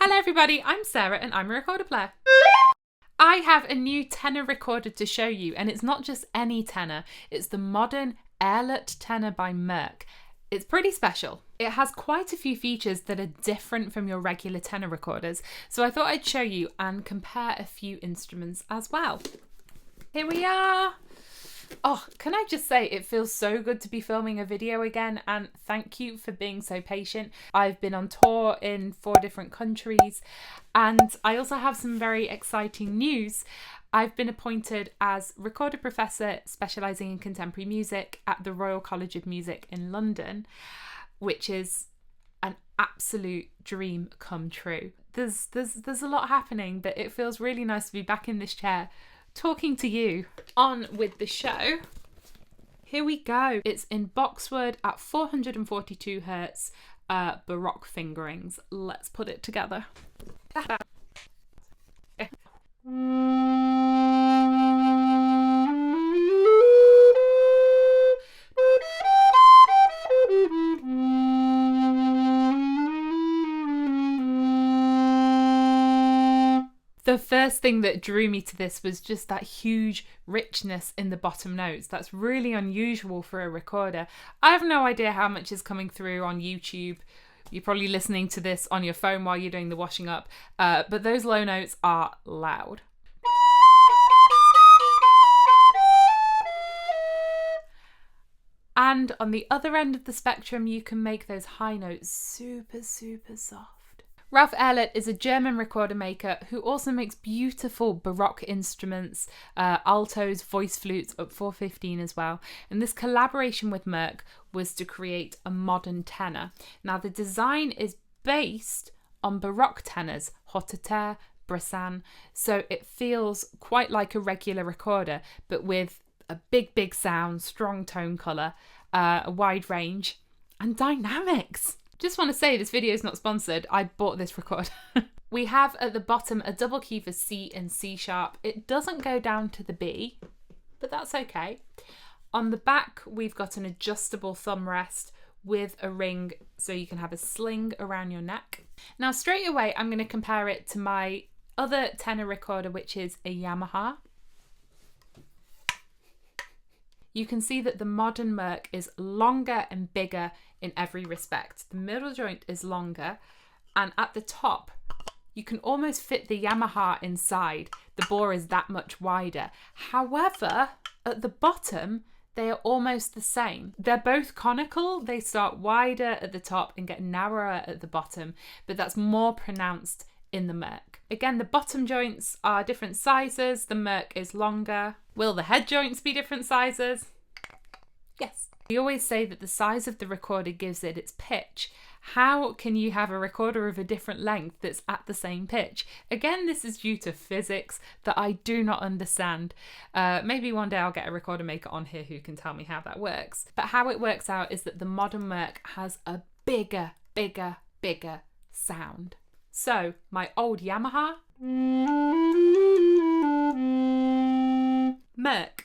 Hello everybody, I'm Sarah and I'm a recorder player. I have a new tenor recorder to show you, and it's not just any tenor, it's the Modern Ehlert Tenor by Moeck. It's pretty special. It has quite a few features that are different from your regular tenor recorders, so I thought I'd show you and compare a few instruments as well. Here we are. Oh, can I just say it feels so good to be filming a video again, and thank you for being so patient. I've been on tour in 4 different countries, and I also have some very exciting news. I've been appointed as recorder professor specialising in contemporary music at the Royal College of Music in London, which is an absolute dream come true. There's a lot happening, but it feels really nice to be back in this chair talking to you. On with the show. Here we go. It's in boxwood at 442 Hertz, Baroque fingerings. Let's put it together. The first thing that drew me to this was just that huge richness in the bottom notes. That's really unusual for a recorder. I have no idea how much is coming through on YouTube. You're probably listening to this on your phone while you're doing the washing up, but those low notes are loud. And on the other end of the spectrum, you can make those high notes super, super soft. Rafi Ehlert is a German recorder maker who also makes beautiful Baroque instruments, altos, voice flutes, up 415 as well. And this collaboration with Moeck was to create a modern tenor. Now the design is based on Baroque tenors, Hotteterre, Bressan, so it feels quite like a regular recorder, but with a big sound, strong tone colour, a wide range, and dynamics. Just want to say this video is not sponsored. I bought this recorder. We have at the bottom a double key for C and C sharp. It doesn't go down to the B, but that's okay. On the back, we've got an adjustable thumb rest with a ring so you can have a sling around your neck. Now straight away, I'm going to compare it to my other tenor recorder, which is a Yamaha. You can see that the modern Moeck is longer and bigger in every respect. The middle joint is longer, and at the top you can almost fit the Yamaha inside. The bore is that much wider. However, at the bottom they are almost the same. They're both conical. They start wider at the top and get narrower at the bottom, but that's more pronounced in the Moeck. Again, the bottom joints are different sizes. The Moeck is longer. Will the head joints be different sizes? Yes. We always say that the size of the recorder gives it its pitch. How can you have a recorder of a different length that's at the same pitch? Again, this is due to physics that I do not understand. Maybe one day I'll get a recorder maker on here who can tell me how that works. But how it works out is that the modern Moeck has a bigger sound. So, my old Yamaha, Moeck.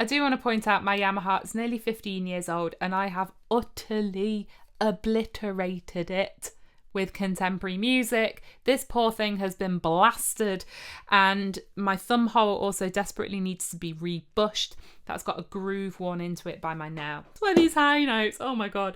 I do want to point out my Yamaha is nearly 15 years old and I have utterly obliterated it with contemporary music. This poor thing has been blasted, and my thumb hole also desperately needs to be rebushed. That's got a groove worn into it by my nail. It's one of these high notes, oh my god.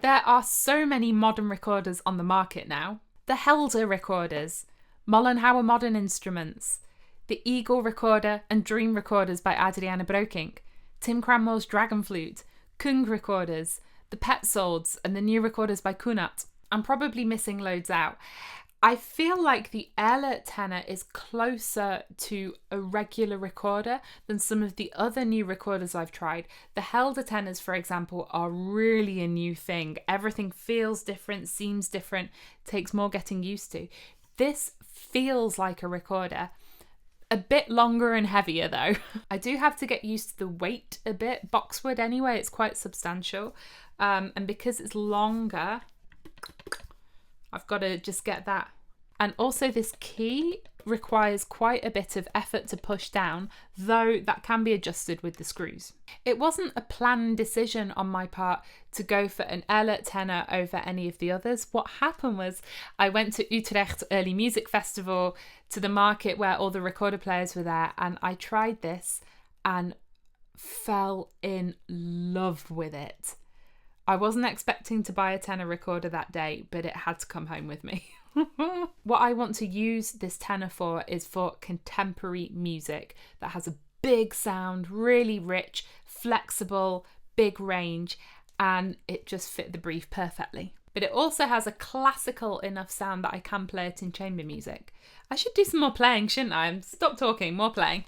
There are so many modern recorders on the market now. The Helder recorders, Mollenhauer Modern Instruments, the Eagle recorder and Dream recorders by Adriana Brokink, Tim Cranmore's Dragon Flute, Kung recorders, the Petzold's, and the new recorders by Kunat. I'm probably missing loads out. I feel like the Ehlert tenor is closer to a regular recorder than some of the other new recorders I've tried. The Helder tenors, for example, are really a new thing. Everything feels different, seems different, takes more getting used to. This feels like a recorder. A bit longer and heavier though. I do have to get used to the weight a bit. Boxwood anyway, it's quite substantial. And because it's longer, I've got to just get that. And also this key requires quite a bit of effort to push down, though that can be adjusted with the screws. It wasn't a planned decision on my part to go for an Ehlert tenor over any of the others. What happened was I went to Utrecht Early Music Festival, to the market where all the recorder players were there, and I tried this and fell in love with it. I wasn't expecting to buy a tenor recorder that day, but it had to come home with me. What I want to use this tenor for is for contemporary music that has a big sound, really rich, flexible, big range, and it just fit the brief perfectly. But it also has a classical enough sound that I can play it in chamber music. I should do some more playing, shouldn't I? Stop talking, more playing.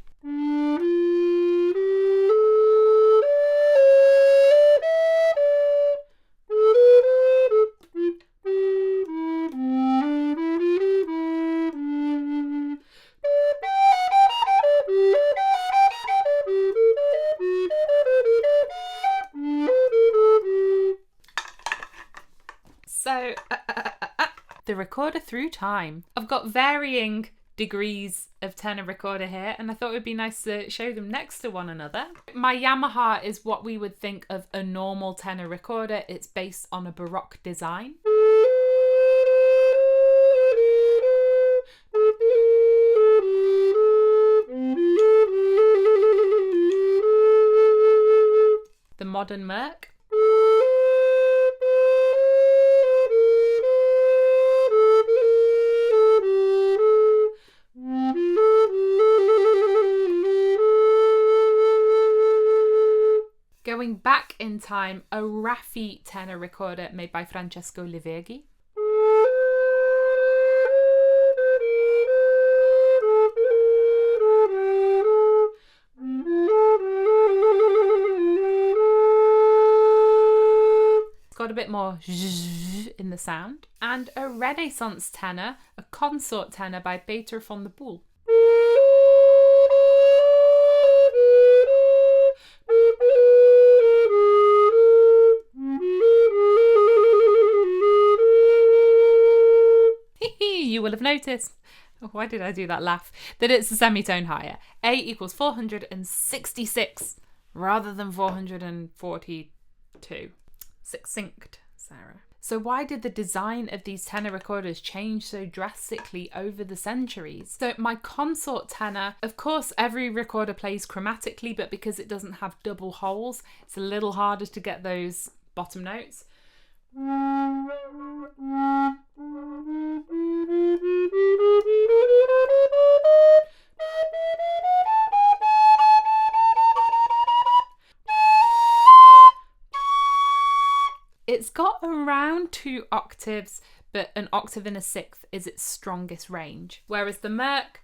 So, the recorder through time. I've got varying degrees of tenor recorder here, and I thought it would be nice to show them next to one another. My Yamaha is what we would think of a normal tenor recorder. It's based on a Baroque design. The modern Moeck. Going back in time, a Rafi tenor recorder made by Francesnco Li Virghi. It's got a bit more in the sound. And a Renaissance tenor, a Consort tenor by Peter van der Poel. You will have noticed, why did I do that laugh, that it's a semitone higher. A equals 466 rather than 442. Succinct, Sarah. So why did the design of these tenor recorders change so drastically over the centuries? So my Consort tenor, of course every recorder plays chromatically, but because it doesn't have double holes, it's a little harder to get those bottom notes. It's got around 2 octaves, but an octave and a sixth is its strongest range. Whereas the Moeck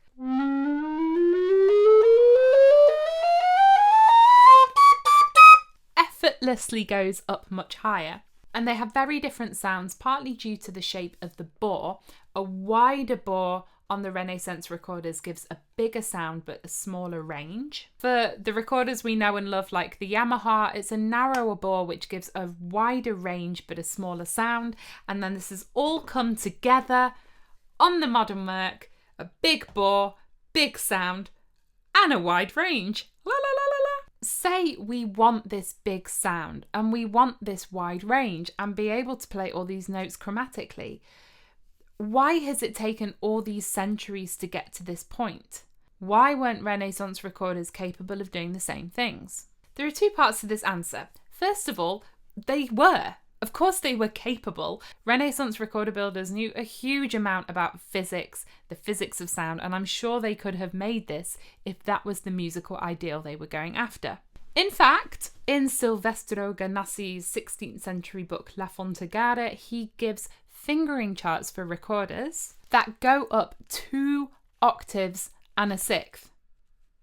effortlessly goes up much higher. And they have very different sounds, partly due to the shape of the bore. A wider bore on the Renaissance recorders gives a bigger sound but a smaller range. For the recorders we know and love like the Yamaha, it's a narrower bore which gives a wider range but a smaller sound. And then this has all come together on the modern Moeck, a big bore, big sound and a wide range. La la la la la. Say we want this big sound and we want this wide range and be able to play all these notes chromatically. Why has it taken all these centuries to get to this point? Why weren't Renaissance recorders capable of doing the same things? There are 2 parts to this answer. First of all, they were. Of course they were capable. Renaissance recorder builders knew a huge amount about physics, the physics of sound, and I'm sure they could have made this if that was the musical ideal they were going after. In fact, in Silvestro Ganassi's 16th century book La Fontegara, he gives fingering charts for recorders that go up 2 octaves and a sixth.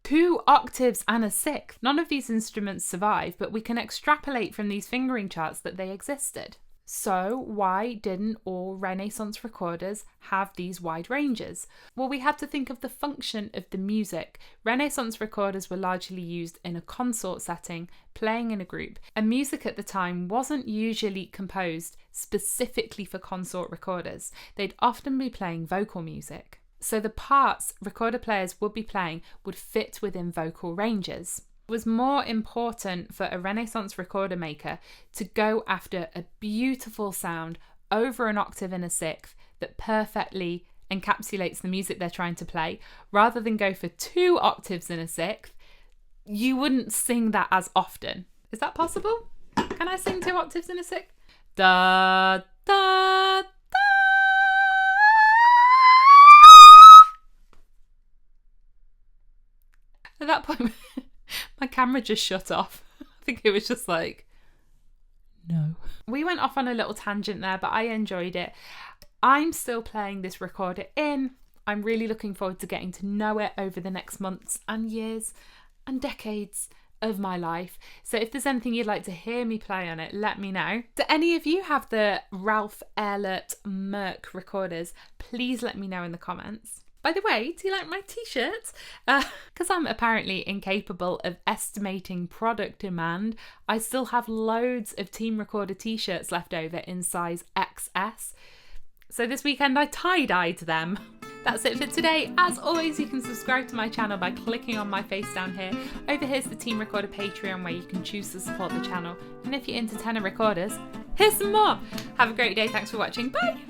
2 octaves and a sixth. None of these instruments survive, but we can extrapolate from these fingering charts that they existed. So why didn't all Renaissance recorders have these wide ranges? Well, we had to think of the function of the music. Renaissance recorders were largely used in a consort setting, playing in a group, and music at the time wasn't usually composed specifically for consort recorders. They'd often be playing vocal music. So the parts recorder players would be playing would fit within vocal ranges. It was more important for a Renaissance recorder maker to go after a beautiful sound over an octave in a sixth that perfectly encapsulates the music they're trying to play, rather than go for 2 octaves in a sixth. You wouldn't sing that as often. Is that possible? Can I sing 2 octaves in a sixth? Da, da, da. At that point, my camera just shut off. I think it was just like, no. We went off on a little tangent there, but I enjoyed it. I'm still playing this recorder in. I'm really looking forward to getting to know it over the next months and years and decades of my life. So if there's anything you'd like to hear me play on it, let me know. Do any of you have the Rafi Ehlert Moeck recorders? Please let me know in the comments. By the way, do you like my t-shirt? Because I'm apparently incapable of estimating product demand, I still have loads of Team Recorder t-shirts left over in size XS. So this weekend I tie-dyed them. That's it for today. As always, you can subscribe to my channel by clicking on my face down here. Over here's the Team Recorder Patreon where you can choose to support the channel. And if you're into tenor recorders, here's some more. Have a great day. Thanks for watching. Bye.